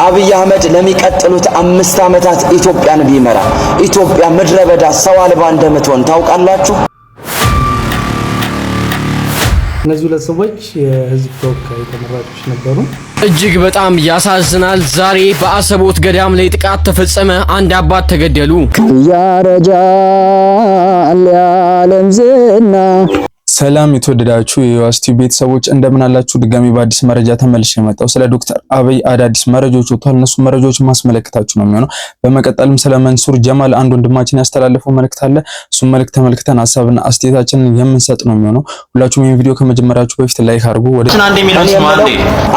አብይ አህመድ ለሚቀጥሉት 5 ዓመታት ኢትዮጵያን ቢመራ ኢትዮጵያ ምድረ በዳ ሰው አልባ እንደምትሆን ታውቃላችሁ። እነዚህ ሁለት ሰዎች የህዝብ ተወካይ ተመራጮች ነበሩ። እጅግ በጣም ያሳዝናል። ዛሬ በአሰቦት ገዳም ላይ ጥቃት ተፈጸመ። አንድ አባት ተገደሉ። ያረጃል ያለም ዝና። ሰላም የተወደዳችሁ የዩአስቲ ቤተሰቦች እንደምን አላችሁ? ድጋሚ በአዲስ መረጃ ተመልሼ መጣሁ። ስለ ዶክተር አብይ አዳዲስ መረጃዎች ወጥቷል። እነሱ መረጃዎች ማስመለከታችሁ ነው የሚሆነው። በመቀጠልም ስለ መንሱር ጀማል አንድ ወንድማችን ያስተላለፈው መልእክት አለ። እሱም መልእክት ተመልክተን ሐሳብና አስተያየታችንን የምንሰጥ ነው የሚሆነው። ሁላችሁም ይሄን ቪዲዮ ከመጀመራችሁ በፊት ላይክ አድርጉ።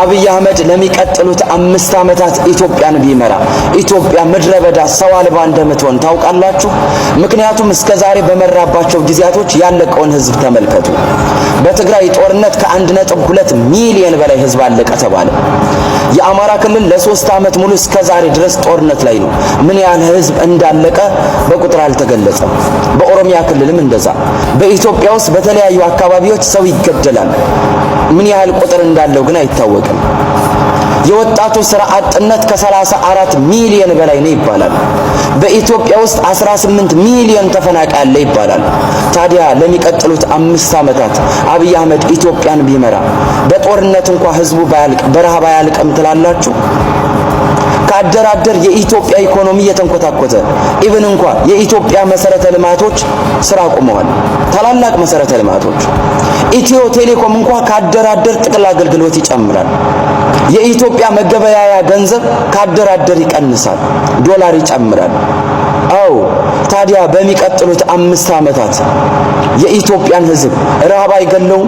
አብይ አህመድ ለሚቀጥሉት 5 ዓመታት ኢትዮጵያን ቢመራ ኢትዮጵያ ምድረ በዳ ሰው አልባ እንደምትሆን ታውቃላችሁ። ምክንያቱም እስከዛሬ በመራባቸው ጊዜያቶች ያለቀውን ህዝብ ተመልከቱ። በትግራይ ጦርነት ከ1.2 ሚሊዮን በላይ ህዝብ አለቀ ተባለ። የአማራ ክልል ለ3 ዓመት ሙሉ እስከዛሬ ድረስ ጦርነት ላይ ነው። ምን ያህል ህዝብ እንዳለቀ በቁጥር አልተገለጸም። በኦሮሚያ ክልልም እንደዛ። በኢትዮጵያ ውስጥ በተለያዩ አካባቢዎች ሰው ይገደላል። ምን ያህል ቁጥር እንዳለው ግን አይታወቅም። የወጣቱ ስራ አጥነት ከ34 ሚሊዮን በላይ ነው ይባላል። በኢትዮጵያ ውስጥ 18 ሚሊዮን ተፈናቃይ አለ ይባላል። ታዲያ ለሚቀጥሉት 5 ዓመታት አብይ አህመድ ኢትዮጵያን ቢመራ በጦርነት እንኳን ህዝቡ ባያልቅ በረሃብ አያልቅም ትላላችሁ? ካደራደር የኢትዮጵያ ኢኮኖሚ የተንኮታኮተ ኢቭን እንኳን የኢትዮጵያ መሰረተ ልማቶች ስራ ቆመዋል። ታላላቅ መሰረተ ልማቶች ኢትዮ ቴሌኮም እንኳን ካደራደር ጥቅል አገልግሎት ይጨምራል። የኢትዮጵያ መገበያያ ገንዘብ ካደራደር ይቀንሳል፣ ዶላር ይጨምራል። አው ታዲያ በሚቀጥሉት 5 ዓመታት የኢትዮጵያን ህዝብ ረሃብ አይገለውም?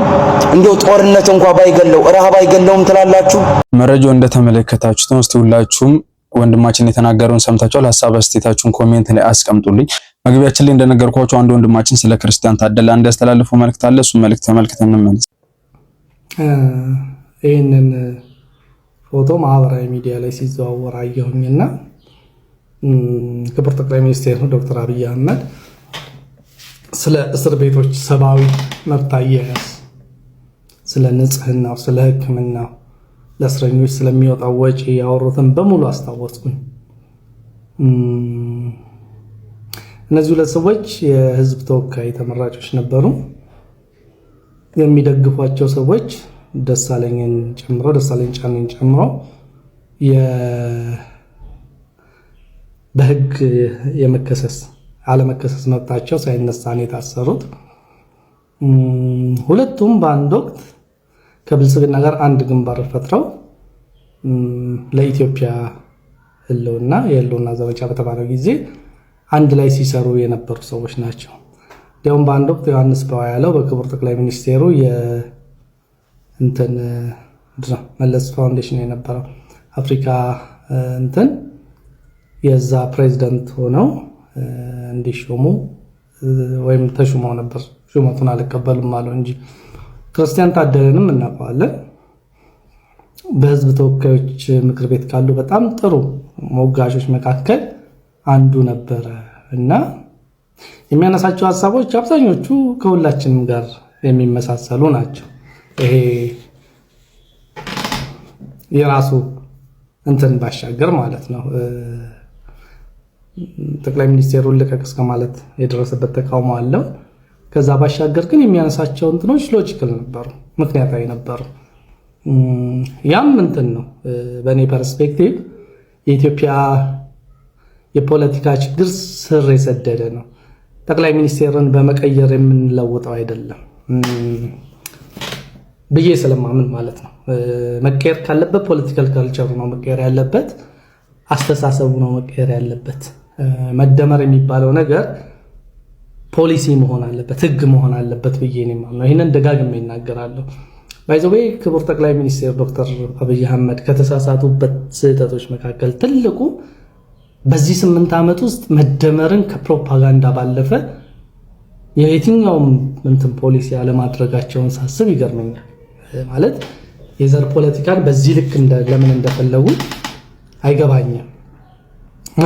እንደው ጦርነት እንኳን ባይገለው ረሃብ አይገለውም ትላላችሁ? መረጃው እንደተመለከታችሁት ነው። እስቲ ሁላችሁም ወንድማችን የተናገረውን ሰምታችኋል። ሐሳብ አስተያየታችሁን ኮሜንት ላይ አስቀምጡልኝ። መግቢያችን ላይ እንደነገርኳችሁ አንድ ወንድማችን ስለ ክርስቲያን ታደለ አንድ ያስተላለፈው መልእክት አለ። እሱ መልእክት ተመልክተን እንመለስ። ይሄንን ፎቶ ማህበራዊ ሚዲያ ላይ ሲዘዋወር አየሁኝና ክቡር ጠቅላይ ሚኒስትር ዶክተር አብይ አህመድ ስለ እስር ቤቶች ሰብአዊ መብት አያያዝ፣ ስለ ንጽህናው፣ ስለ ሕክምናው፣ ለእስረኞች ስለሚወጣው ወጪ ያወሩትን በሙሉ አስታወስኩኝ። እነዚህ ሁለት ሰዎች የህዝብ ተወካይ ተመራጮች ነበሩ። የሚደግፏቸው ሰዎች ደሳለኝን ጨምሮ ደሳለኝ ጫኔን ጨምሮ በህግ የመከሰስ አለመከሰስ መብታቸው ሳይነሳ ነው የታሰሩት። ሁለቱም በአንድ ወቅት ከብልጽግና ጋር አንድ ግንባር ፈጥረው ለኢትዮጵያ የህልውና ዘመቻ በተባለው ጊዜ አንድ ላይ ሲሰሩ የነበሩ ሰዎች ናቸው። እንዲያውም በአንድ ወቅት ዮሐንስ በዋያለው በክቡር ጠቅላይ ሚኒስቴሩ መለስ ፋውንዴሽን የነበረው አፍሪካ የዛ ፕሬዝዳንት ሆነው እንዲሾሙ ወይም ተሹመው ነበር። ሹመቱን አልቀበልም አለው እንጂ ክርስቲያን ታደለንም እናውቀዋለን። በህዝብ ተወካዮች ምክር ቤት ካሉ በጣም ጥሩ ሞጋሾች መካከል አንዱ ነበረ እና የሚያነሳቸው ሐሳቦች አብዛኞቹ ከሁላችንም ጋር የሚመሳሰሉ ናቸው። ይሄ የራሱ ባሻገር ማለት ነው ጠቅላይ ሚኒስቴሩን ልቀቅ እስከ ማለት የደረሰበት ተቃውሞ አለው። ከዛ ባሻገር ግን የሚያነሳቸው እንትኖች ሎጂካል ነበሩ፣ ምክንያታዊ ነበሩ። ያም ነው በእኔ ፐርስፔክቲቭ የኢትዮጵያ የፖለቲካ ችግር ስር የሰደደ ነው። ጠቅላይ ሚኒስቴርን በመቀየር የምንለውጠው አይደለም ብዬ ስለማምን ማለት ነው። መቀየር ካለበት ፖለቲካል ካልቸሩ ነው መቀየር ያለበት፣ አስተሳሰቡ ነው መቀየር ያለበት። መደመር የሚባለው ነገር ፖሊሲ መሆን አለበት፣ ህግ መሆን አለበት ብዬ ነው የማምነው። ይሄንን ደጋግሜ እናገራለሁ። ባይዘዌ ክቡር ጠቅላይ ሚኒስትር ዶክተር አብይ አህመድ ከተሳሳቱበት ስህተቶች መካከል ትልቁ በዚህ 8 ዓመት ውስጥ መደመርን ከፕሮፓጋንዳ ባለፈ የየትኛውም ፖሊሲ አለማድረጋቸውን ሳስብ ይገርመኛል። ማለት የዘር ፖለቲካን በዚህ ልክ ለምን እንደፈለጉ አይገባኝም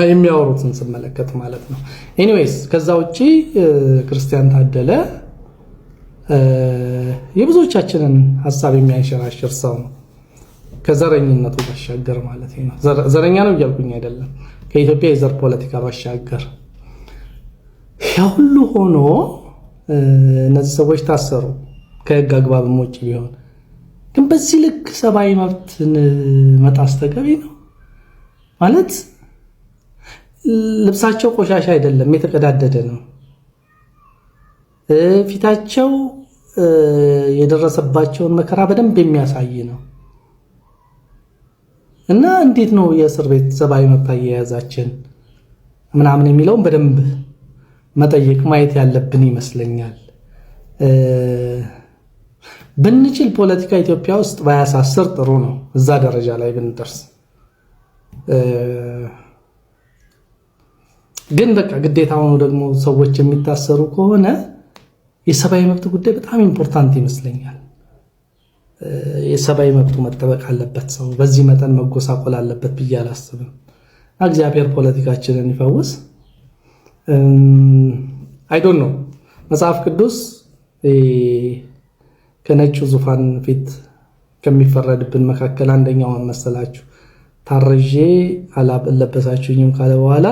የሚያወሩትን ስመለከት ማለት ነው። ኤኒዌይስ ከዛ ውጪ ክርስቲያን ታደለ የብዙዎቻችንን ሐሳብ የሚያንሸራሽር ሰው ነው። ከዘረኝነቱ ባሻገር ማለት ነው። ዘረኛ ነው እያልኩኝ አይደለም። ከኢትዮጵያ የዘር ፖለቲካ ባሻገር ያ ሁሉ ሆኖ እነዚህ ሰዎች ታሰሩ ከህግ አግባብም ውጭ ቢሆን ግን በዚህ ልክ ሰብአዊ መብትን መጣስ ተገቢ ነው ማለት? ልብሳቸው ቆሻሻ አይደለም፣ የተቀዳደደ ነው። ፊታቸው የደረሰባቸውን መከራ በደንብ የሚያሳይ ነው። እና እንዴት ነው የእስር ቤት ሰብአዊ መብት አያያዛችን ምናምን የሚለውን በደንብ መጠየቅ ማየት ያለብን ይመስለኛል። ብንችል ፖለቲካ ኢትዮጵያ ውስጥ ባያሳስር ጥሩ ነው፣ እዛ ደረጃ ላይ ብንደርስ። ግን በቃ ግዴታ ሆኖ ደግሞ ሰዎች የሚታሰሩ ከሆነ የሰብአዊ መብት ጉዳይ በጣም ኢምፖርታንት ይመስለኛል። የሰብአዊ መብቱ መጠበቅ አለበት። ሰው በዚህ መጠን መጎሳቆል አለበት ብዬ አላስብም። እግዚአብሔር ፖለቲካችንን ይፈውስ። አይ ዶንት ኖ መጽሐፍ ቅዱስ ከነጩ ዙፋን ፊት ከሚፈረድብን መካከል አንደኛው መሰላችሁ ታርዤ አላበለበሳችሁኝም ካለ በኋላ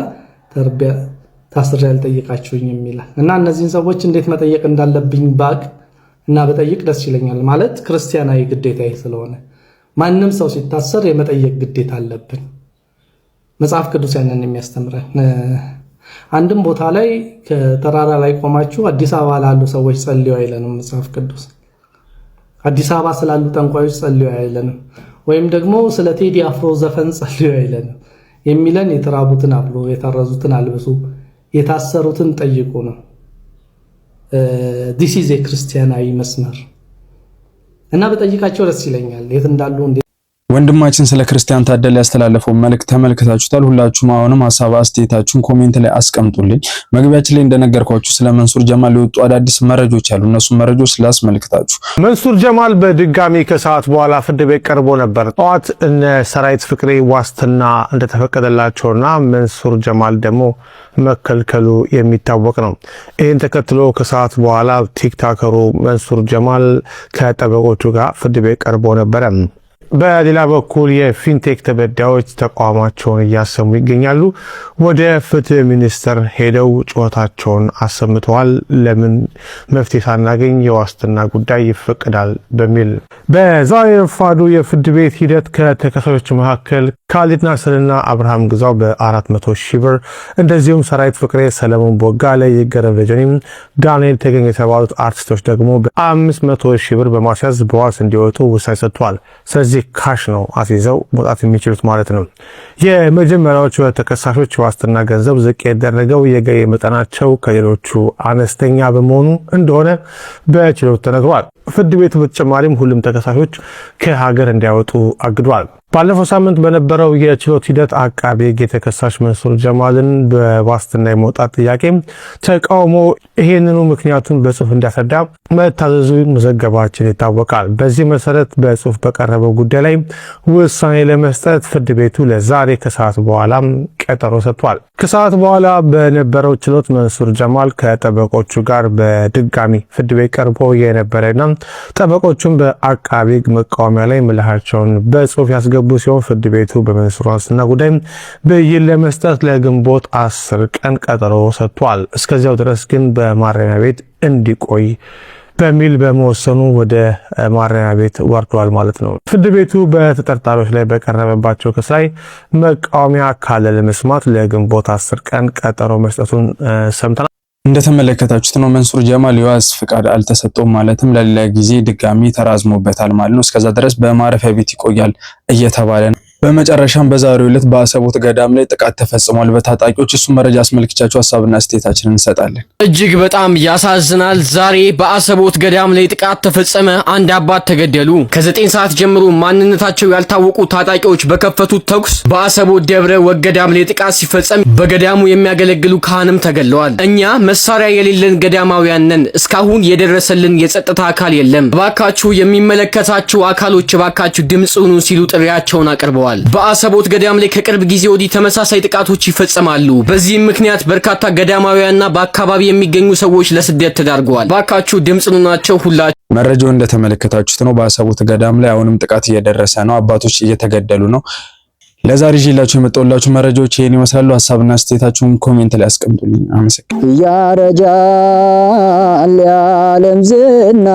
ታስሬ አልጠየቃችሁኝም ይላል። እና እነዚህን ሰዎች እንዴት መጠየቅ እንዳለብኝ ባቅ እና በጠይቅ ደስ ይለኛል። ማለት ክርስቲያናዊ ግዴታዬ ስለሆነ ማንም ሰው ሲታሰር የመጠየቅ ግዴታ አለብን። መጽሐፍ ቅዱስ ያንን የሚያስተምረን። አንድም ቦታ ላይ ከተራራ ላይ ቆማችሁ አዲስ አበባ ላሉ ሰዎች ጸልዩ አይለንም መጽሐፍ ቅዱስ። አዲስ አበባ ስላሉ ጠንቋዮች ጸልዩ አይለንም። ወይም ደግሞ ስለ ቴዲ አፍሮ ዘፈን ጸልዩ አይለንም። የሚለን የተራቡትን አብሉ፣ የታረዙትን አልብሱ፣ የታሰሩትን ጠይቁ ነው። this is a ክርስቲያናዊ መስመር እና በጠይቃቸው ደስ ይለኛል የት እንዳሉ። ወንድማችን ስለ ክርስቲያን ታደለ ያስተላለፈው መልእክት ተመልክታችሁታል። ሁላችሁም አሁንም ሐሳብ አስተያየታችሁን ኮሜንት ላይ አስቀምጡልኝ። መግቢያችን ላይ እንደነገርኳችሁ ስለ መንሱር ጀማል የወጡ አዳዲስ መረጃዎች አሉ። እነሱ መረጃዎች ላስመልክታችሁ። መንሱር ጀማል በድጋሚ ከሰዓት በኋላ ፍርድ ቤት ቀርቦ ነበር። ጠዋት እነ ሰራዊት ፍቅሬ ዋስትና እንደተፈቀደላቸውና መንሱር ጀማል ደግሞ መከልከሉ የሚታወቅ ነው። ይህን ተከትሎ ከሰዓት በኋላ ቲክቶከሩ መንሱር ጀማል ከጠበቆቹ ጋር ፍርድ ቤት ቀርቦ ነበረ። በሌላ በኩል የፊንቴክ ተበዳዮች ተቋማቸውን እያሰሙ ይገኛሉ። ወደ ፍትህ ሚኒስቴር ሄደው ጩኸታቸውን አሰምተዋል። ለምን መፍትሄ ሳናገኝ የዋስትና ጉዳይ ይፈቀዳል በሚል። በዛሬ ረፋዱ የፍርድ ቤት ሂደት ከተከሳሾች መካከል ካሊድ ናስርና አብርሃም ግዛው በ400 ሺህ ብር እንደዚሁም ሰራዊት ፍቅሬ፣ ሰለሞን ቦጋለ፣ ይገረም ደጀኔም፣ ዳንኤል ተገኝ የተባሉት አርቲስቶች ደግሞ በ500 ሺህ ብር በማስያዝ በዋስ እንዲወጡ ውሳኔ ሰጥተዋል። ስለዚህ ካሽ ነው አስይዘው መውጣት የሚችሉት ማለት ነው። የመጀመሪያዎቹ ተከሳሾች ዋስትና ገንዘብ ዝቅ ያደረገው የገቢ መጠናቸው ከሌሎቹ አነስተኛ በመሆኑ እንደሆነ በችሎት ተነግሯል። ፍርድ ቤቱ በተጨማሪም ሁሉም ተከሳሾች ከሀገር እንዲያወጡ አግዷል። ባለፈው ሳምንት በነበረው የችሎት ሂደት አቃቤ ሕግ የተከሳሽ መንሱር ጀማልን በዋስትና የመውጣት ጥያቄ ተቃውሞ ይሄንኑ ምክንያቱን በጽሁፍ እንዲያስረዳ መታዘዙ መዘገባችን ይታወቃል። በዚህ መሰረት በጽሁፍ በቀረበው ጉዳይ ላይ ውሳኔ ለመስጠት ፍርድ ቤቱ ለዛሬ ከሰዓት በኋላም ቀጠሮ ሰጥቷል። ከሰዓት በኋላ በነበረው ችሎት መንሱር ጀማል ከጠበቆቹ ጋር በድጋሚ ፍርድ ቤት ቀርቦ የነበረና ጠበቆቹም በአቃቤ ሕግ መቃወሚያ ላይ ምላሻቸውን በጽሁፍ ያስገቡ ሲሆን ፍርድ ቤቱ በመንሱር ዋስትና ጉዳይ ብይን ለመስጠት ለግንቦት 10 ቀን ቀጠሮ ሰጥቷል። እስከዚያው ድረስ ግን በማረሚያ ቤት እንዲቆይ በሚል በመወሰኑ ወደ ማረሚያ ቤት ወርዷል ማለት ነው። ፍርድ ቤቱ በተጠርጣሪዎች ላይ በቀረበባቸው ክስ ላይ መቃወሚያ ካለ ለመስማት ለግንቦት 10 ቀን ቀጠሮ መስጠቱን ሰምተናል። እንደተመለከታችሁት ነው መንሱር ጀማል የዋስ ፍቃድ አልተሰጠውም፣ ማለትም ለሌላ ጊዜ ድጋሚ ተራዝሞበታል ማለት ነው። እስከዛ ድረስ በማረፊያ ቤት ይቆያል እየተባለ ነው። በመጨረሻም በዛሬው ዕለት በአሰቦት ገዳም ላይ ጥቃት ተፈጽሟል በታጣቂዎች። እሱ መረጃ አስመልክቻችሁ ሐሳብና አስተያየታችንን እንሰጣለን። እጅግ በጣም ያሳዝናል። ዛሬ በአሰቦት ገዳም ላይ ጥቃት ተፈጸመ። አንድ አባት ተገደሉ። ከ9 ሰዓት ጀምሮ ማንነታቸው ያልታወቁ ታጣቂዎች በከፈቱት ተኩስ በአሰቦት ደብረ ወገዳም ላይ ጥቃት ሲፈጸም በገዳሙ የሚያገለግሉ ካህንም ተገለዋል። እኛ መሳሪያ የሌለን ገዳማውያን ነን። እስካሁን የደረሰልን የጸጥታ አካል የለም። እባካችሁ የሚመለከታችሁ አካሎች እባካችሁ ድምጽ ሁኑ ሲሉ ጥሪያቸውን አቅርበዋል። ተናግረዋል። በአሰቦት ገዳም ላይ ከቅርብ ጊዜ ወዲህ ተመሳሳይ ጥቃቶች ይፈጸማሉ። በዚህም ምክንያት በርካታ ገዳማውያንና በአካባቢ የሚገኙ ሰዎች ለስደት ተዳርገዋል። ባካችሁ ድምጽ ኑናቸው። ሁላችሁ መረጃው እንደተመለከታችሁት ነው። በአሰቦት ገዳም ላይ አሁንም ጥቃት እየደረሰ ነው። አባቶች እየተገደሉ ነው። ለዛሬ ይዤላችሁ የመጣሁላችሁ መረጃዎች ይሄን ይመስላሉ። ሐሳብና አስተያየታችሁን ኮሜንት ላይ አስቀምጡልኝ። አመሰግናለሁ። ያረጃል የዓለም ዝና